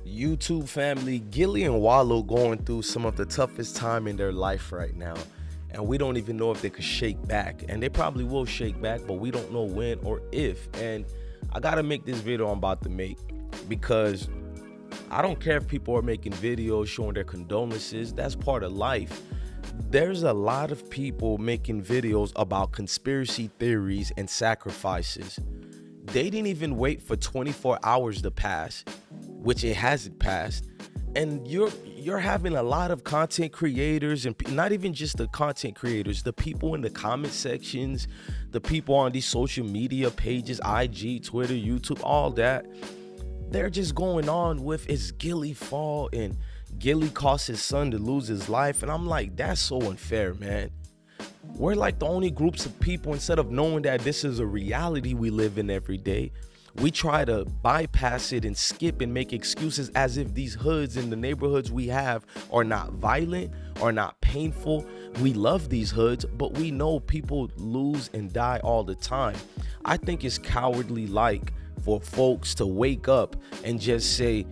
YouTube family, Gillie and Wallo going through some of the toughest time in their life right now. And we don't even know if they could shake back. And they probably will shake back, but we don't know when or if. And I gotta make this video I'm about to make because I don't care if people are making videos showing their condolences. That's part of life. There's a lot of people making videos about conspiracy theories and sacrifices. They didn't even wait for 24 hours to pass, which it hasn't passed. And you're having a lot of content creators, and not even just the content creators, the people in the comment sections, the people on these social media pages, IG, Twitter, YouTube, all that. They're just going on with it's Gillie fault and Gillie caused his son to lose his life. And I'm like, that's so unfair, man. We're like the only groups of people, instead of knowing that this is a reality we live in every day, we try to bypass it and skip and make excuses as if these hoods in the neighborhoods we have are not violent or not painful. We love these hoods, but we know people lose and die all the time. I think it's cowardly like for folks to wake up and just say,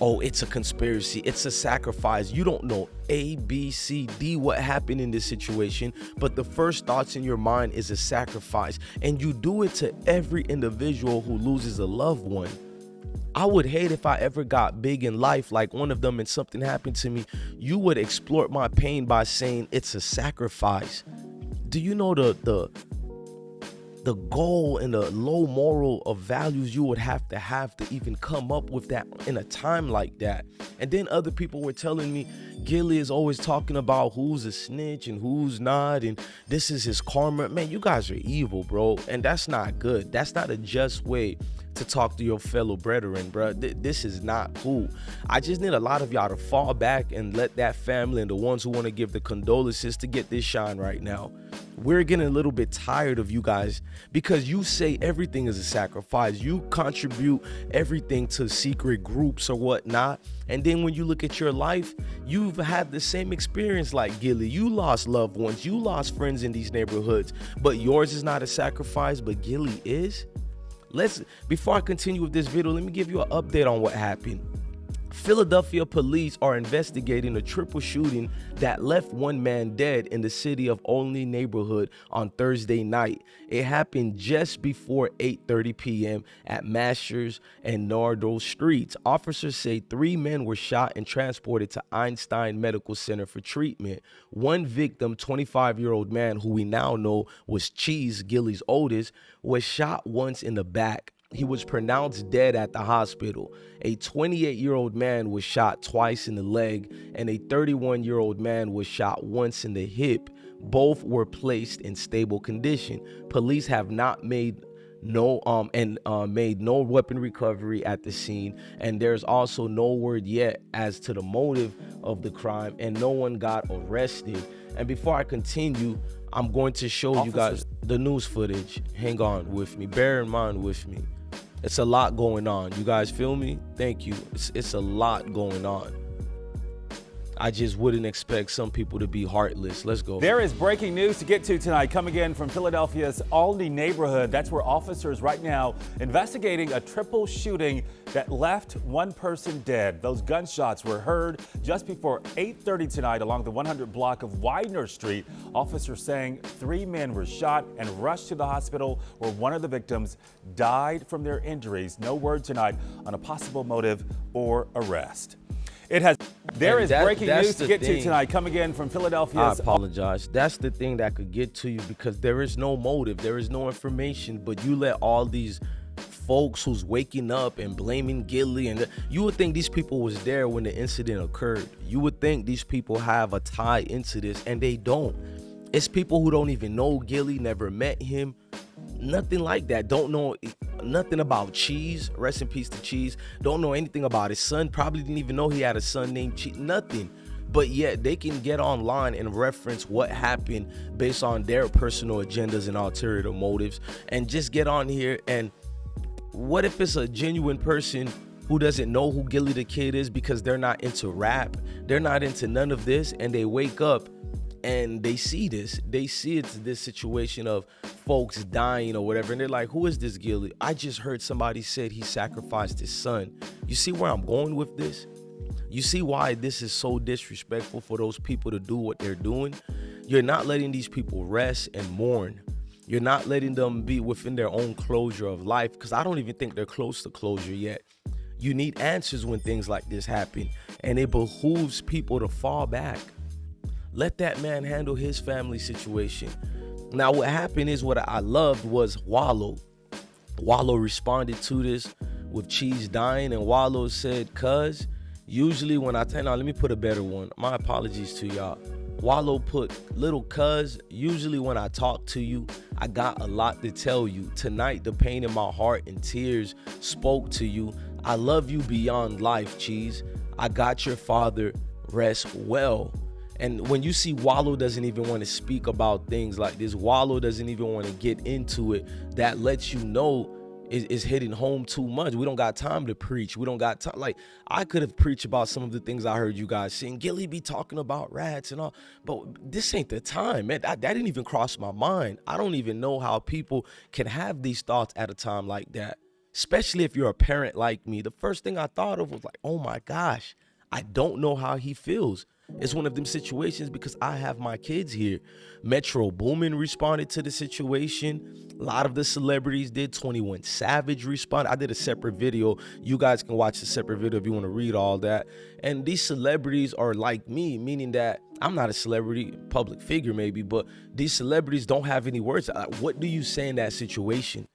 oh, it's a conspiracy, it's a sacrifice. You don't know A, B, C, D what happened in this situation, but the first thoughts in your mind is a sacrifice. And you do it to every individual who loses a loved one. I would hate if I ever got big in life like one of them and something happened to me. You would exploit my pain by saying it's a sacrifice. Do you know the goal and the low moral of values you would have to even come up with that in a time like that? And then other people were telling me Gillie is always talking about who's a snitch and who's not, and this is his karma. Man, you guys are evil, bro, and that's not good. That's not a just way to talk to your fellow brethren, bro. This is not cool. I just need a lot of y'all to fall back and let that family and the ones who want to give the condolences to get this shine right now. We're getting a little bit tired of you guys because you say everything is a sacrifice. You contribute everything to secret groups or whatnot. And then when you look at your life, you've had the same experience like Gillie. You lost loved ones. You lost friends in these neighborhoods. But yours is not a sacrifice, but Gillie is. Before I continue with this video, let me give you an update on what happened. Philadelphia police are investigating a triple shooting that left one man dead in the City of Olney neighborhood on Thursday night. It happened just before 8:30 p.m. at Masters and Nardole streets. Officers say 3 men were shot and transported to Einstein Medical Center for treatment. One victim, 25-year-old man who we now know was Cheese, Gillie's oldest, was shot once in the back. He was pronounced dead at the hospital. A 28-year-old man was shot twice in the leg, and a 31-year-old man was shot once in the hip. Both were placed in stable condition. Police have not made no weapon recovery at the scene, and there's also no word yet as to the motive of the crime, and no one got arrested. And before I continue, I'm going to show you guys the news footage. Hang on with me, bear in mind with me. It's a lot going on. You guys feel me? Thank you. It's a lot going on. I just wouldn't expect some people to be heartless. Let's go. There is breaking news to get to tonight, coming in from Philadelphia's Olney neighborhood. That's where officers right now investigating a triple shooting that left one person dead. Those gunshots were heard just before 8:30 tonight along the 100 block of Widener Street. Officers saying 3 men were shot and rushed to the hospital where one of the victims died from their injuries. No word tonight on a possible motive or arrest. There is breaking news to get to tonight, coming in from Philadelphia's. I apologize. That's the thing that could get to you because there is no motive, there is no information, but you let all these folks who's waking up and blaming Gillie, and you would think these people was there when the incident occurred. You would think these people have a tie into this, and they don't. It's people who don't even know Gillie, never met him, nothing like that. Don't know nothing about Cheese. Rest in peace to Cheese. Don't know anything about his son. Probably didn't even know he had a son named Cheese. Nothing. But yet they can get online and reference what happened based on their personal agendas and ulterior motives, and just get on here. And what if it's a genuine person who doesn't know who Gillie the Kid is because they're not into rap, they're not into none of this, and they wake up and they see it's this situation of folks dying or whatever, and they're like, who is this Gillie? I just heard somebody said he sacrificed his son. You see where I'm going with this? You see why this is so disrespectful for those people to do what they're doing? You're not letting these people rest and mourn. You're not letting them be within their own closure of life, because I don't even think they're close to closure yet. You need answers when things like this happen, and it behooves people to fall back. Let that man handle his family situation. Now, what happened is, what I loved was Wallo. Wallo responded to this with Cheese dying, and Wallo said, cuz, usually when I tell, now let me put a better one. My apologies to y'all. Wallo put, little cuz, usually when I talk to you, I got a lot to tell you. Tonight, the pain in my heart and tears spoke to you. I love you beyond life, Cheese. I got your father, rest well. And when you see Wallo doesn't even want to speak about things like this, Wallo doesn't even want to get into it, that lets you know is hitting home too much. We don't got time to preach. We don't got time. Like, I could have preached about some of the things I heard you guys saying. Gillie be talking about rats and all, but this ain't the time, man. That didn't even cross my mind. I don't even know how people can have these thoughts at a time like that, especially if you're a parent like me. The first thing I thought of was like, oh my gosh, I don't know how he feels. It's one of them situations because I have my kids here. Metro Boomin responded to the situation. A lot of the celebrities did. 21 Savage responded. I did a separate video. You guys can watch the separate video if you want to read all that. And these celebrities are like me, meaning that I'm not a celebrity, public figure maybe, but these celebrities don't have any words. What do you say in that situation?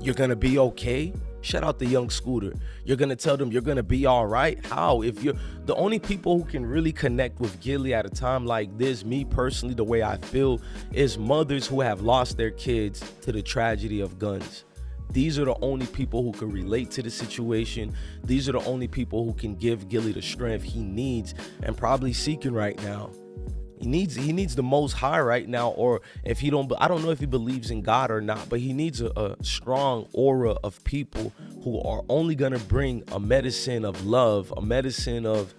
You're gonna be okay? Shout out to Young Scooter. You're gonna tell them you're gonna be all right? How? If you're the only people who can really connect with Gillie at a time like this, me personally, the way I feel, is mothers who have lost their kids to the tragedy of guns. These are the only people who can relate to the situation. These are the only people who can give Gillie the strength he needs and probably seeking right now. He needs the Most High right now, or if he don't, I don't know if he believes in God or not, but he needs a strong aura of people who are only gonna bring a medicine of love, a medicine of,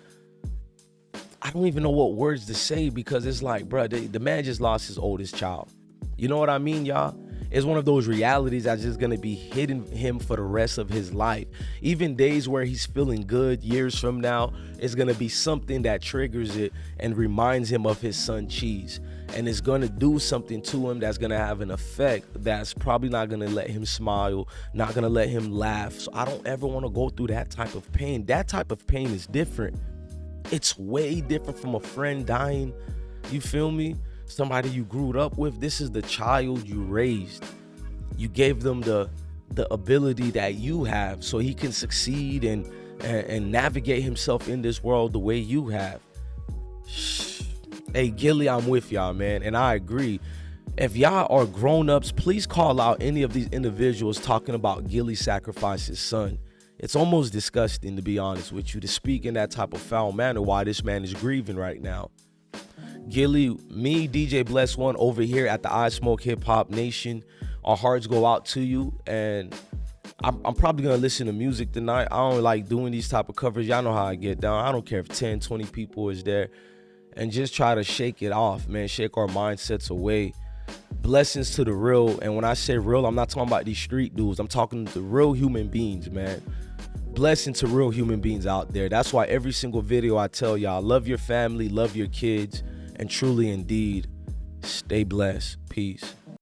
I don't even know what words to say, because it's like, bro, the man just lost his oldest child. You know what I mean, y'all? It's one of those realities that's just gonna be hitting him for the rest of his life. Even days where he's feeling good years from now, it's gonna be something that triggers it and reminds him of his son Cheese. And it's gonna do something to him that's gonna have an effect that's probably not gonna let him smile, not gonna let him laugh. So I don't ever wanna go through that type of pain. That type of pain is different. It's way different from a friend dying. You feel me? Somebody you grew up with. This is the child you raised. You gave them the ability that you have so he can succeed and navigate himself in this world the way you have. Hey, Gillie, I'm with y'all, man, and I agree. If y'all are grown-ups, please call out any of these individuals talking about Gillie sacrificed his son. It's almost disgusting, to be honest with you, to speak in that type of foul manner while this man is grieving right now. Gillie, me, DJ Bless One over here at the I Smoke Hip Hop Nation, our hearts go out to you, and I'm probably gonna listen to music tonight. I don't like doing these type of covers. Y'all know how I get down. I don't care if 10, 20 people is there, and just try to shake it off, man. Shake our mindsets away. Blessings to the real, and when I say real, I'm not talking about these street dudes. I'm talking to real human beings, man. Blessing to real human beings out there. That's why every single video I tell y'all, love your family, love your kids, and truly indeed, stay blessed. Peace.